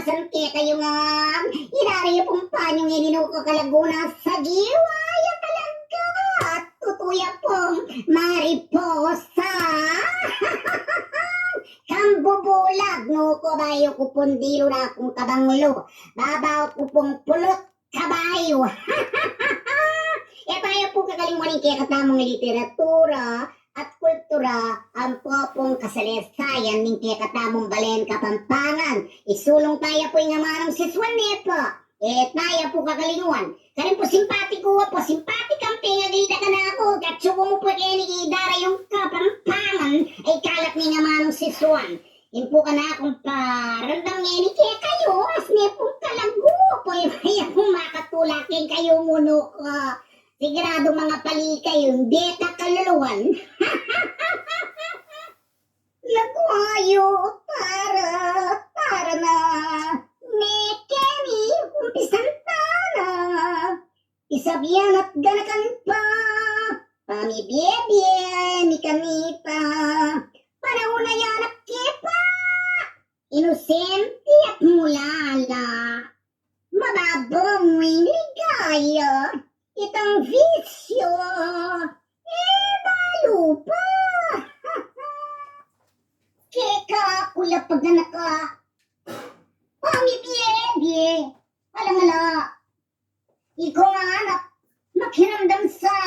asan kayo nga? Inari pong panyong ininuko kalaguna sa giwaya talaga. At tutuya pong mariposa. Kambubulag no ko bayo ko pundilo na akong kabanglo. Babaw ko pong pulot kabayo. Tayo po kagalinguanin kaya katamang literatura at kultura ang pong kasaysayan ng kaya katamang balen Capampangan. Isulong tayo po yung amarang siswane po. Tayo po kagalinguan. Karin po simpatiko po, simpatikang pinagita ka na ako. Katsugo mo po kaya ni Idara yung Capampangan ay kalat ng amarang siswan. Impo ka na akong parandang ni kaya kayo. Asne pong kalago po. Ay akong makatulakin kayo muno ka. Sigurado mga palikay yung di CACALULUAN. Lagwayo para na mekeni umpisan na isabihan at ganakan pa pamibiyebye mi kanita panahon na yan at kipa inosente at mulala mababong ligaya itang visyo, balo pa. Keka, kula pag nanaka. Pamibiyebye. Alang-ala. Ikaw nga anak, makiramdam sa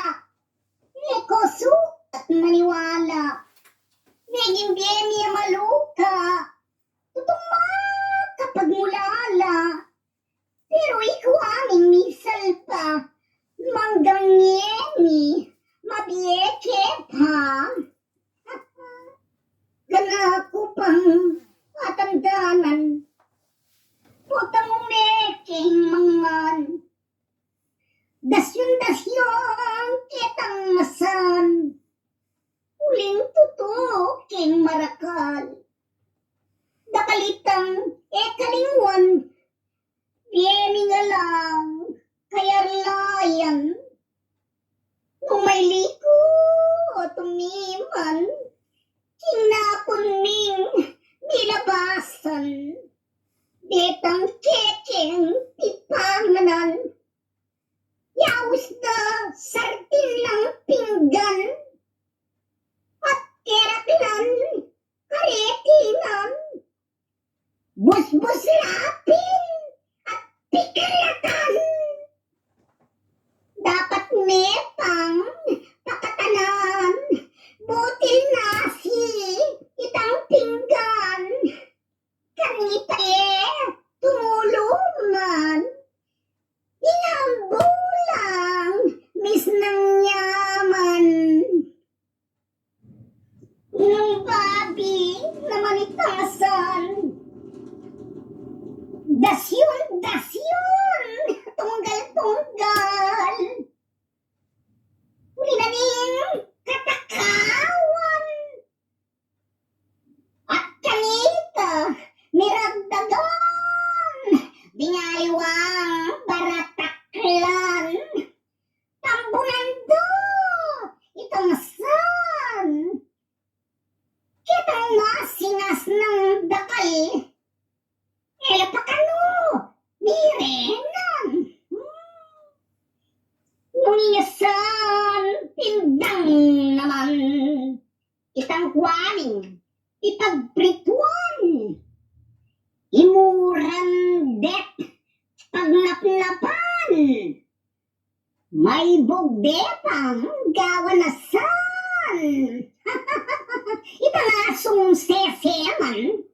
nekosu at maniwala. Naging biyemye maluka. Tutuma kapag mulala. Pero ikaw aming misal pa. Manggangeni, mabiyeke pa. Gana ko pang matandanan. Putang umeking mangan. Dasyon kitang masan. Uling tutuking marakal. Dakalitang kalingwan. Biyemi nga lang. Kaya layan, nung may liko o tumiman, kinapunming nilabasan, detang kekeng pipanganan, yaus na sartin ng pinggan, at keratinan, karetinan, busbus lapin, at pikalatan. Dapat metang pakatanan, butil nasi, itang pinggan, kanita tumuluman, inambulang, mis ng yaman. Nung babi na manitasan, dasyon, tunggal. Uli na ning katakawan. At kanita, miragdagan. Bingaliwang barataklan. Tambunan do, itong san. Kitang masingas ng dakal. Elapakano, mirenan. Nung inasan, tindang naman. Itang kwaning, ipagprituan. Imuran det, pagnapnapan. May bugdetang gawanasan. Itang asong seseman.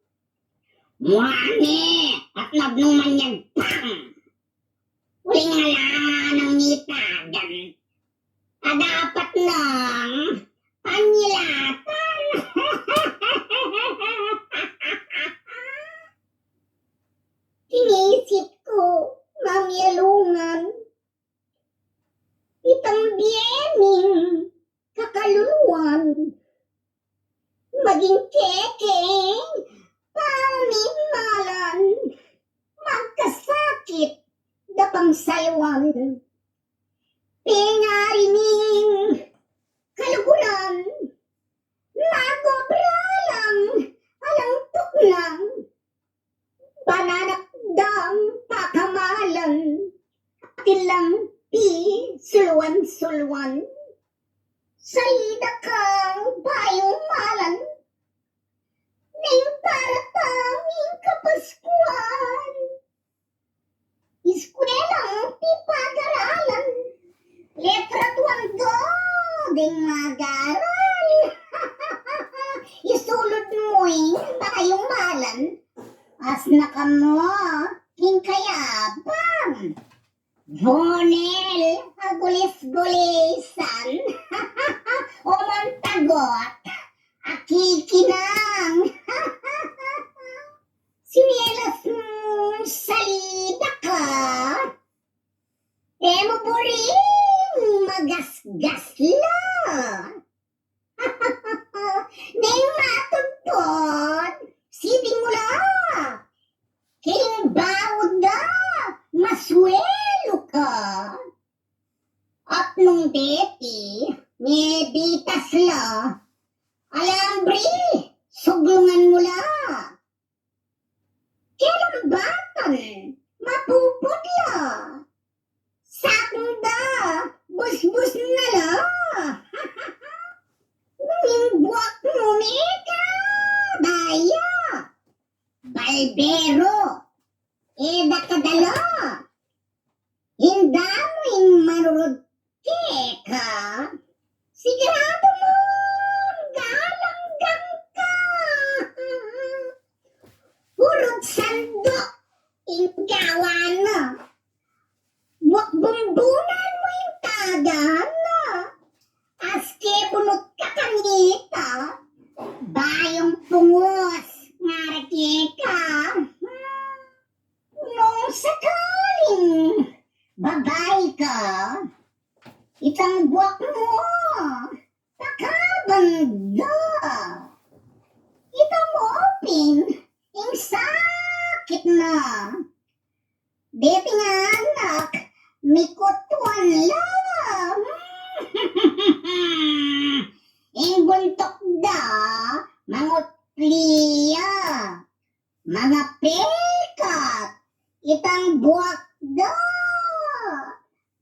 Muani at nabnuman yan pang. Uling alaman ng ngitagan. Dapat lang panyilatan. Inisip ko, mamiyalungan. Itang biyeming CACALULUAN. Maging keking pamimalan. Magkasakit dapang saywan. Pingarining kaluguran. Nagobralang alang tuklang. Bananak pa kayong malan. As na ka mo, kayabang. Bonel, agulis-gulisan. O mantagot, akikinang. Sinelas mong salida ka. Emo po rin magasgas lang. Neng matugtod, sibing mo lang. Kiling bawod na, maswelo ka. At nung deti, nyebitas la. Alambri, suglungan mo la. Kilambatan, mapuputla. Sakong da, bus-bus na la. Nung buwak mo mika, baya. Balbero, eda kadala. Hinda mo yung marurod ka. Sigurado mo, galanggang ka. Urod sandok, inggawan na. Buwak bumbunan mo yung tagana. Aske punot ka kanita. Bayong pungos, ngaraki ka. Nung sakaling babae ka, itang buwak mo, pakabanda. Itang opin, yung sakit na. Beti nga anak, mikutuan lang. Yung buntok da, mangutliya. Mga pekat, itang buwak da.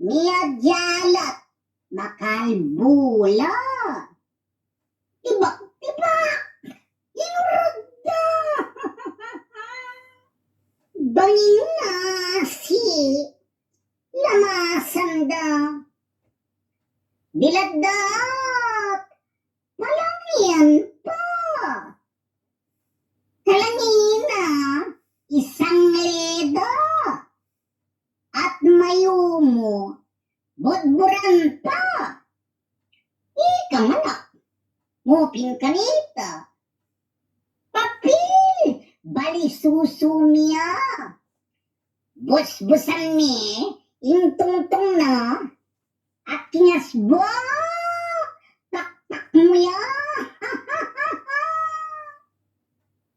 Miadyalat, makalbula. Tibak, inurod da. Bangin na si lamasan da. Biladdat, palangyan pa. Kalangina, isang leda. At mayumo, budburan pa. Ika manak, ngupin kanita. Papil, bali susumiya. Bus-busan ni, intungtong na. At kinasbo, tak-tak mo ya.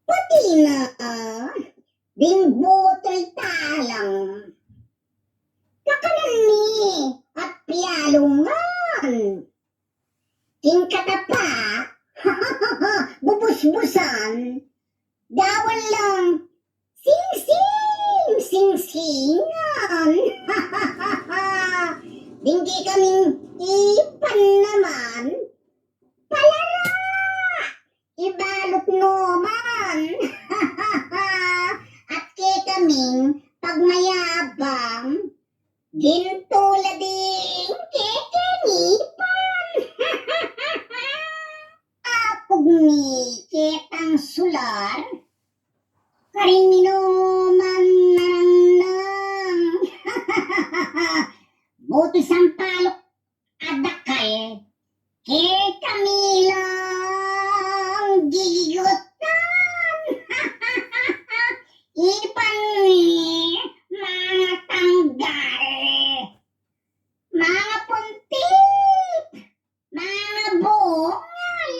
Pati na, bimbuto'y talang. Kakanan ni, at piyalungan. Tingkatapa, bubus-busan. Dawan lang, sing-singan. Hindi kaming ipan naman. Palara! Ibalot naman. At kay kaming pagmayabang, gintula din kekenipan. Apog ni ketang sular, karing minuman nanang. Buti sampalok adakay, kay kami lang gigutan. Ipan ni mga tanggal, mga puntik, mga bungal.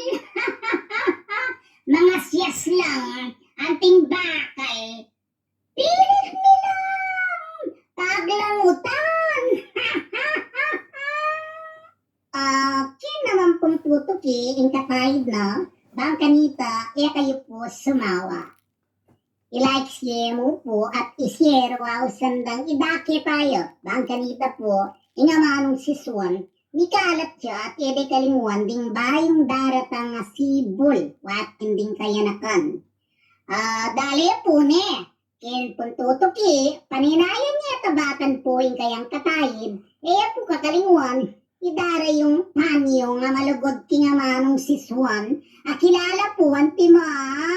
Mga siyas lang, anting bakal. Pilit nilang, paglangutan. Naman pong tutuki, inkatahid na, bang kanita, kayo po sumawa. I-like share mo po at i-share wow sandang idaki tayo. Bang kanita po, ingamanong siswan, ni kalat siya at kalinguan ding bayong daratang sibol, wat ding kayanakan. Dali po ne, kin pong tutuki, paninayan niya tabatan po yung kayang katayid, po kakalinguan, idara yung panyong nga malugod kingamanong siswan, kilala po ang timan.